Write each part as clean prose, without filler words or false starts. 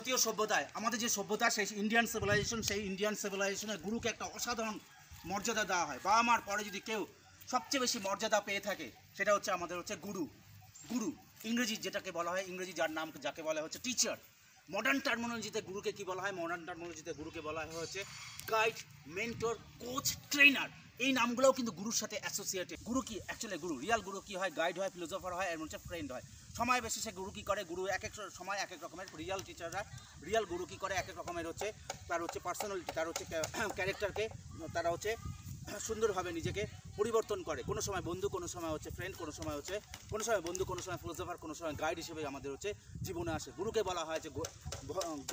ভারতীয় সভ্যতায় আমাদের যে সভ্যতা সেই ইন্ডিয়ান সিভিলাইজেশনের গুরুকে একটা অসাধারণ মর্যাদা দেওয়া হয়। বাবা মার পরে যদি কেউ সবচেয়ে বেশি মর্যাদা পেয়ে থাকে সেটা হচ্ছে আমাদের হচ্ছে গুরু। গুরু ইংরেজি যেটাকে বলা হয়, ইংরেজি যার নাম যাকে বলা হচ্ছে টিচার। মডার্ন টার্মিনোলজিতে গুরুকে কি বলা হয়? মডার্ন টার্মিনোলজিতে গুরুকে বলা হয় হচ্ছে গাইড, মেন্টর, কোচ, ট্রেনার। এই নামগুলোও কিন্তু গুরুর সাথে অ্যাসোসিয়েটেড। গুরু কি অ্যাকচুয়ালি গুরু, রিয়াল গুরু কি হয়? গাইড হয়, ফিলোসফার হয়, এবং হচ্ছে ফ্রেন্ড হয়। সময় বেশি সে গুরু কী করে? গুরু এক এক সময় এক এক রকমের। রিয়াল টিচাররা, রিয়াল গুরু কী করে? এক এক রকমের হচ্ছে তার হচ্ছে পার্সোনালিটি, তার হচ্ছে ক্যারেক্টারকে তারা হচ্ছে সুন্দরভাবে নিজেকে পরিবর্তন করে। কোনো সময় বন্ধু, কোনো সময় হচ্ছে ফ্রেন্ড, কোনো সময় বন্ধু, কোনো সময় ফিলোসফার, কোনো সময় গাইড হিসেবে আমাদের হচ্ছে জীবনে আসে। গুরুকে বলা হয় যে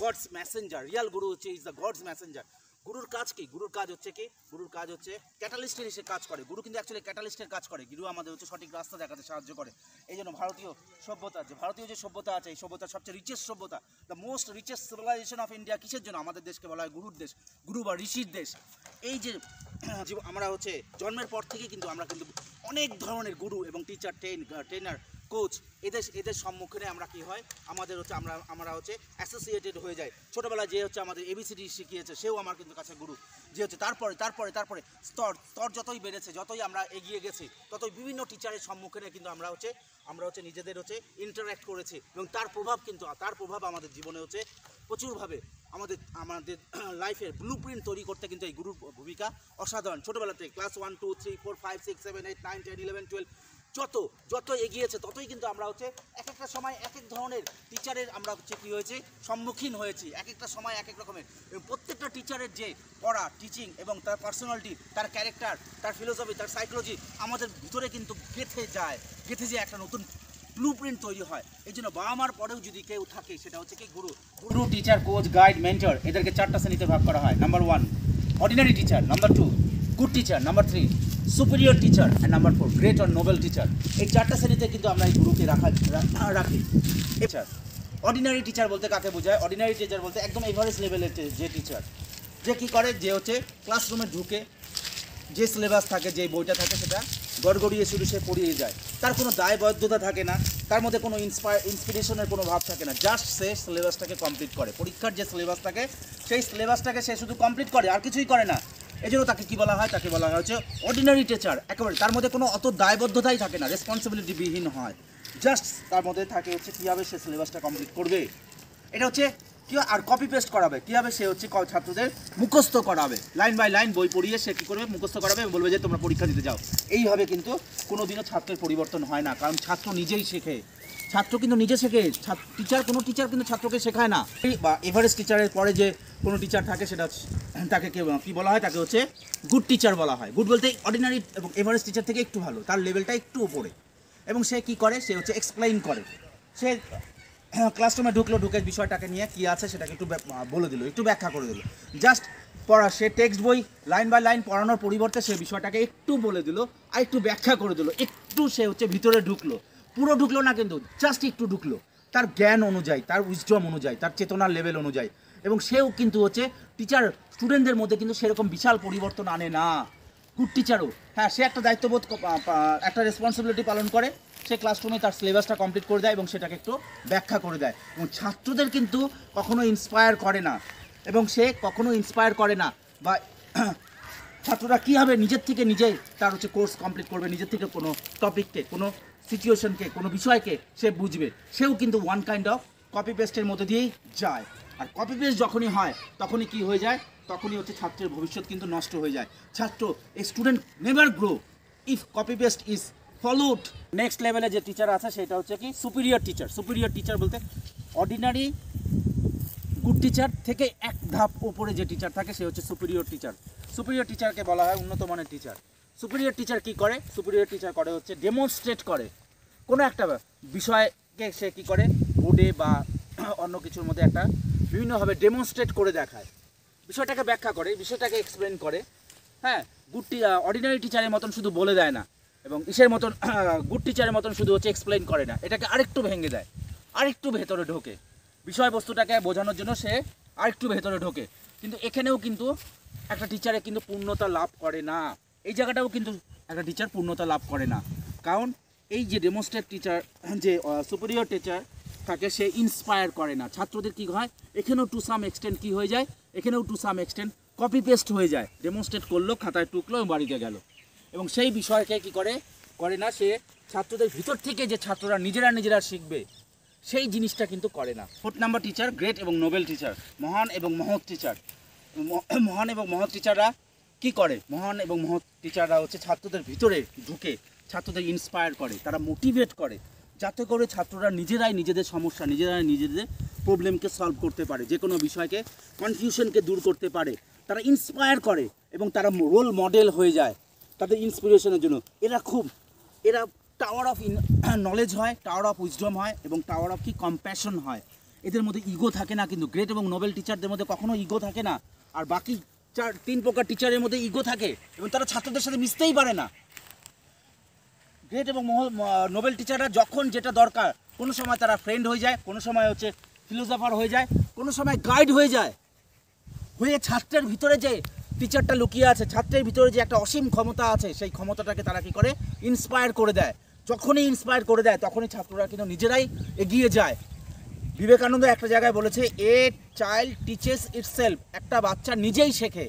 গডস মেসেঞ্জার। রিয়াল গুরু হচ্ছে ইজ দ্য গডস মেসেঞ্জার। গুরুর কাজ কি? গুরুর কাজ হচ্ছে কি? গুরুর কাজ হচ্ছে ক্যাটালিস্টের এসে কাজ করে। গুরু কিন্তু অ্যাকচুয়ালি ক্যাটালিস্টের কাজ করে। গুরু আমাদের হচ্ছে সঠিক রাস্তা দেখাতে সাহায্য করে। এই জন্য ভারতীয় যে সভ্যতা আছে, এই সভ্যতার সবচেয়ে রিচেস্ট সভ্যতা, the most richest civilisation of India কিসের জন্য? আমাদের দেশকে বলা হয় গুরুর দেশ, গুরু বা ঋষির দেশ। এই যে আমরা হচ্ছে জন্মের পর থেকে কিন্তু আমরা কিন্তু অনেক ধরনের গুরু এবং টিচার, ট্রেনার, কোচ, এদের সম্মুখীনে আমরা কি হয়, আমাদের হচ্ছে আমরা হচ্ছে অ্যাসোসিয়েটেড হয়ে যায়। ছোটোবেলায় যে হচ্ছে আমাদের ABCD শিখিয়েছে সেও আমার কিন্তু কাছে গুরু। যে হচ্ছে তারপরে স্তর যতই বেড়েছে, যতই আমরা এগিয়ে গেছি, ততই বিভিন্ন টিচারের সম্মুখীনে কিন্তু আমরা হচ্ছে নিজেদের হচ্ছে ইন্টারঅ্যাক্ট করেছি, এবং তার প্রভাব আমাদের জীবনে হচ্ছে প্রচুরভাবে আমাদের লাইফের ব্লুপ্রিন্ট তৈরি করতে কিন্তু এই গুরুর ভূমিকা অসাধারণ। ছোটোবেলাতে ক্লাস 1, 2, 3, 4, 5, 6, 7, 8, 9, 10, 11, 12 যত এগিয়েছে ততই কিন্তু আমরা হচ্ছে এক একটা সময় এক এক ধরনের টিচারের আমরা হচ্ছে কী হয়েছে সম্মুখীন হয়েছি। এক একটা সময় এক এক রকমের, এবং প্রত্যেকটা টিচারের যে পড়া, টিচিং এবং তার পার্সোনালিটি, তার ক্যারেক্টার, তার ফিলোসফি, তার সাইকোলজি আমাদের ভিতরে কিন্তু গেঁথে যায় একটা নতুন ব্লুপ্রিন্ট তৈরি হয়। এই জন্য বাবা মার পরেও যদি কেউ থাকে সেটা হচ্ছে কি গুরু। টিচার, কোচ, গাইড, মেন্টর, এদেরকে 4টা শ্রেণীতে ভাগ করা হয়। Number 1 ordinary teacher, number 2 good teacher, number 3 superior teacher, and number 4 great or Nobel teacher. এই 4টা শ্রেণীতে কিন্তু আমরা এই গুরুকে রাখি। টিচার, অর্ডিনারি টিচার বলতে কাকে বোঝায়? অর্ডিনারি টিচার বলতে একদম এভারেজ লেভেলের যে টিচার, যে কী করে, যে হচ্ছে ক্লাসরুমে ঢুকে যে সিলেবাস থাকে, যে বইটা থাকে সেটা গড়গড়িয়ে শুরু সে পড়িয়ে যায়। তার কোনো দায়বদ্ধতা থাকে না, তার মধ্যে কোনো ইন্সপিরেশনের কোনো ভাব থাকে না। জাস্ট সে সিলেবাসটাকে কমপ্লিট করে। পরীক্ষার যে সিলেবাস থাকে সেই সিলেবাসটাকে সে শুধু কমপ্লিট করে, আর কিছুই করে না। এই জন্য তাকে কী বলা হয়? তাকে বলা হয় হচ্ছে অর্ডিনারি টিচার। একেবারে তার মধ্যে কোনো অত দায়বদ্ধতাই থাকে না, রেসপন্সিবিলিটি বিহীন হয়। জাস্ট তার মধ্যে থাকে হচ্ছে কীভাবে সে সিলেবাসটা কমপ্লিট করবে। এটা হচ্ছে কী, আর কপি পেস্ট করাবে কীভাবে? সে হচ্ছে ছাত্রদের মুখস্থ করাবে, লাইন বাই লাইন বই পড়িয়ে সে কী করবে? মুখস্থ করাবে এবং বলবে যে তোমরা পরীক্ষা দিতে যাও। এইভাবে কিন্তু কোনো দিনও ছাত্রের পরিবর্তন হয় না, কারণ ছাত্র নিজেই শেখে। ছাত্র কিন্তু নিজে শেখে, কোনো টিচার কিন্তু ছাত্রকে শেখায় না। বা এভারেজ টিচারের পরে যে কোনো টিচার থাকে সেটা তাকে কী বলা হয়? তাকে হচ্ছে গুড টিচার বলা হয়। গুড বলতে অর্ডিনারি এবং এভারেজ টিচার থেকে একটু ভালো, তার লেভেলটা একটু উপরে। এবং সে কী করে? সে হচ্ছে এক্সপ্লেইন করে। সে ক্লাসরুমে ঢুকে বিষয়টাকে নিয়ে কী আছে সেটাকে একটু বলে দিল, একটু ব্যাখ্যা করে দিল। জাস্ট পড়া, সে টেক্সট বই লাইন বাই লাইন পড়ানোর পরিবর্তে সে বিষয়টাকে একটু বলে দিল আর একটু ব্যাখ্যা করে দিল। একটু সে হচ্ছে ভিতরে ঢুকলো, পুরো ঢুকলো না কিন্তু জাস্ট একটু ঢুকলো, তার জ্ঞান অনুযায়ী, তার উইজডম অনুযায়ী, তার চেতনার লেভেল অনুযায়ী। এবং সেও কিন্তু হচ্ছে টিচার স্টুডেন্টদের মধ্যে কিন্তু সেরকম বিশাল পরিবর্তন আনে না। গুড টিচারও হ্যাঁ, সে একটা দায়িত্ববোধ, একটা রেসপন্সিবিলিটি পালন করে। সে ক্লাসরুমে তার সিলেবাসটা কমপ্লিট করে দেয় এবং সেটাকে একটু ব্যাখ্যা করে দেয়, এবং ছাত্রদের কিন্তু কখনো ইন্সপায়ার করে না, এবং সে কখনো ইন্সপায়ার করে না। বা ছাত্ররা কীভাবে নিজের থেকে নিজেই তার হচ্ছে কোর্স কমপ্লিট করবে, নিজের থেকে কোনো টপিককে, কোনো সিচুয়েশনকে, কোনো বিষয়কে সে বুঝবে, সেও কিন্তু ওয়ান কাইন্ড অফ কপি পেস্টের মধ্যে দিয়েই যায়। আর কপি পেস্ট যখনই হয় তখনই কি হয়ে যায়? তখনই হচ্ছে ছাত্রের ভবিষ্যৎ কিন্তু নষ্ট হয়ে যায়। A student never grow if copy paste is followed. Next লেভেলে যে টিচার আছে সেটা হচ্ছে কি সুপিরিয়র টিচার। সুপিরিয়র টিচার বলতে অর্ডিনারি গুড টিচার থেকে এক ধাপ উপরে যে টিচার থাকে সে হচ্ছে সুপিরিয়র টিচার। সুপিরিয়র টিচারকে বলা হয় উন্নত মানের টিচার। সুপিরিয়র টিচার কী করে? সুপিরিয়র টিচার করে হচ্ছে ডেমনস্ট্রেট করে। কোনো একটা বিষয়কে সে কী করে? বোর্ডে বা অন্য কিছুর মধ্যে একটা বিভিন্নভাবে ডেমনস্ট্রেট করে দেখায়, বিষয়টাকে ব্যাখ্যা করে, বিষয়টাকে এক্সপ্লেন করে। হ্যাঁ, অর্ডিনারি টিচারের মতন শুধু বলে দেয় না, এবং গুড টিচারের মতন শুধু হচ্ছে এক্সপ্লেন করে না, এটাকে আরেকটু ভেঙে দেয়, আরেকটু ভেতরে ঢোকে, বিষয়বস্তুটাকে বোঝানোর জন্য সে আরেকটু ভেতরে ঢোকে। কিন্তু এখানেও কিন্তু একটা টিচারে কিন্তু পূর্ণতা লাভ করে না। এই জায়গাটাও কিন্তু একটা টিচার পূর্ণতা লাভ করে না, কারণ এই যে ডেমনস্ট্রেট টিচার, যে সুপিরিয়র টিচার, থাকে সে ইন্সপায়ার করে না। ছাত্রদের কী হয়, এখানেও টু সাম এক্সটেন্ট কী হয়ে যায়, এখানেও to some extent copy paste হয়ে যায়, ডেমনস্ট্রেট করলো, খাতায় টুকলো এবং বাড়িতে গেল, এবং সেই বিষয়কে কী করে না সে ছাত্রদের ভিতর থেকে যে ছাত্ররা নিজেরা শিখবে সেই জিনিসটা কিন্তু করে না। 4 নাম্বার টিচার, গ্রেট এবং নোবেল টিচার, মহান এবং মহৎ টিচার। মহান এবং মহৎ টিচাররা কি করে? মহান এবং মহৎ টিচাররা হচ্ছে ছাত্রদের ভিতরে ঢুকে ছাত্রদের ইন্সপায়ার করে, তারা মোটিভেট করে, যাতে করে ছাত্ররা নিজেরাই নিজেদের সমস্যা, নিজেদের প্রবলেমকে সলভ করতে পারে, যে কোনো বিষয়কে কনফিউশনকে দূর করতে পারে। তারা ইন্সপায়ার করে এবং তারা রোল মডেল হয়ে যায় তাদের ইন্সপিরেশনের জন্য। এরা টাওয়ার অফ নলেজ হয়, টাওয়ার অফ উইজডম হয় এবং টাওয়ার অফ কম্প্যাশন হয়। এদের মধ্যে ইগো থাকে না, কিন্তু গ্রেট এবং নোবেল টিচারদের মধ্যে কখনো ইগো থাকে না। আর বাকি 3 প্রকার টিচারের মধ্যে ইগো থাকে এবং তারা ছাত্রদের সাথে মিশতেই পারে না। গ্রেট এবং নোবেল টিচাররা যখন যেটা দরকার, কোনো সময় তারা ফ্রেন্ড হয়ে যায়, কোনো সময় হচ্ছে ফিলোসফার হয়ে যায়, কোনো সময় গাইড হয়ে যায়, হয়ে ছাত্রের ভিতরে যে টিচারটা লুকিয়ে আছে, ছাত্রের ভিতরে যে একটা অসীম ক্ষমতা আছে, সেই ক্ষমতাটাকে তারা কী করে, ইন্সপায়ার করে দেয়। যখনই ইন্সপায়ার করে দেয় তখনই ছাত্ররা কিন্তু নিজেরাই এগিয়ে যায়। বিবেকানন্দ একটা জায়গায় বলেছে, এ চাইল্ড টিচেস ইটসেলফ, একটা বাচ্চা নিজেই শেখে,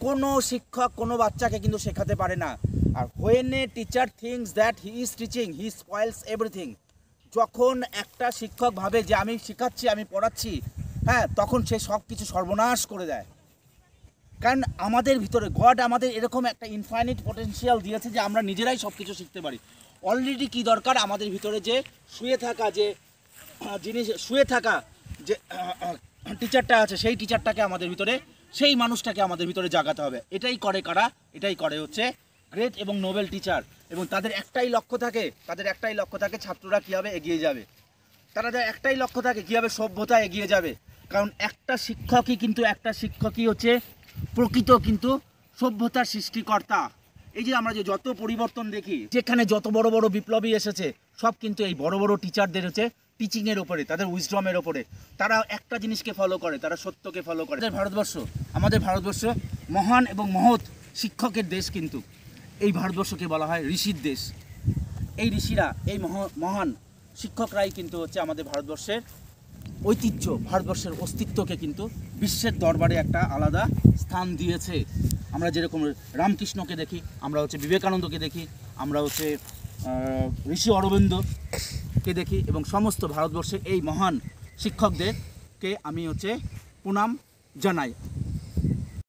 কোনো শিক্ষক কোনো বাচ্চাকে কিন্তু শেখাতে পারে না। আর when a teacher thinks that he is teaching he spoils everything, যখন একটা শিক্ষক ভাবে যে আমি শেখাচ্ছি, আমি পড়াচ্ছি, হ্যাঁ, তখন সে সব কিছু সর্বনাশ করে দেয়। কারণ আমাদের ভিতরে গড আমাদের এরকম একটা ইনফাইনিট পটেনশিয়াল দিয়েছে যে আমরা নিজেরাই সব কিছু শিখতে পারি। অলরেডি কি দরকার, আমাদের ভিতরে যে শুয়ে থাকা যে টিচারটা আছে, সেই টিচারটাকে আমাদের ভিতরে, সেই মানুষটাকে আমাদের ভিতরে জাগাতে হবে। এটাই করে কারা? এটাই করে হচ্ছে গ্রেট এবং নোবেল টিচার। এবং তাদের একটাই লক্ষ্য থাকে, ছাত্ররা কীভাবে এগিয়ে যাবে। তাদের একটাই লক্ষ্য থাকে, কীভাবে সভ্যতা এগিয়ে যাবে। কারণ একটা শিক্ষকই হচ্ছে প্রকৃত কিন্তু সভ্যতার সৃষ্টিকর্তা। এই যে আমরা যে যত পরিবর্তন দেখি, যেখানে যত বড় বড় বিপ্লবী এসেছে, সব কিন্তু এই বড় বড় টিচারদের হচ্ছে টিচিংয়ের ওপরে, তাদের উইজডমের ওপরে। তারা একটা জিনিসকে ফলো করে, তারা সত্যকে ফলো করে। আমাদের ভারতবর্ষ মহান এবং মহৎ শিক্ষকের দেশ, কিন্তু এই ভারতবর্ষকে বলা হয় ঋষির দেশ। এই ঋষিরা, এই মহান শিক্ষকরাই কিন্তু হচ্ছে আমাদের ভারতবর্ষের ঐতিহ্য, ভারতবর্ষের অস্তিত্বকে কিন্তু বিশ্বের দরবারে একটা আলাদা স্থান দিয়েছে। আমরা যেরকম রামকৃষ্ণকে দেখি, আমরা হচ্ছে বিবেকানন্দকে দেখি, আমরা হচ্ছে ঋষি অরবিন্দকে দেখি, এবং সমস্ত ভারতবর্ষের এই মহান শিক্ষকদেরকে আমি হচ্ছে প্রণাম জানাই।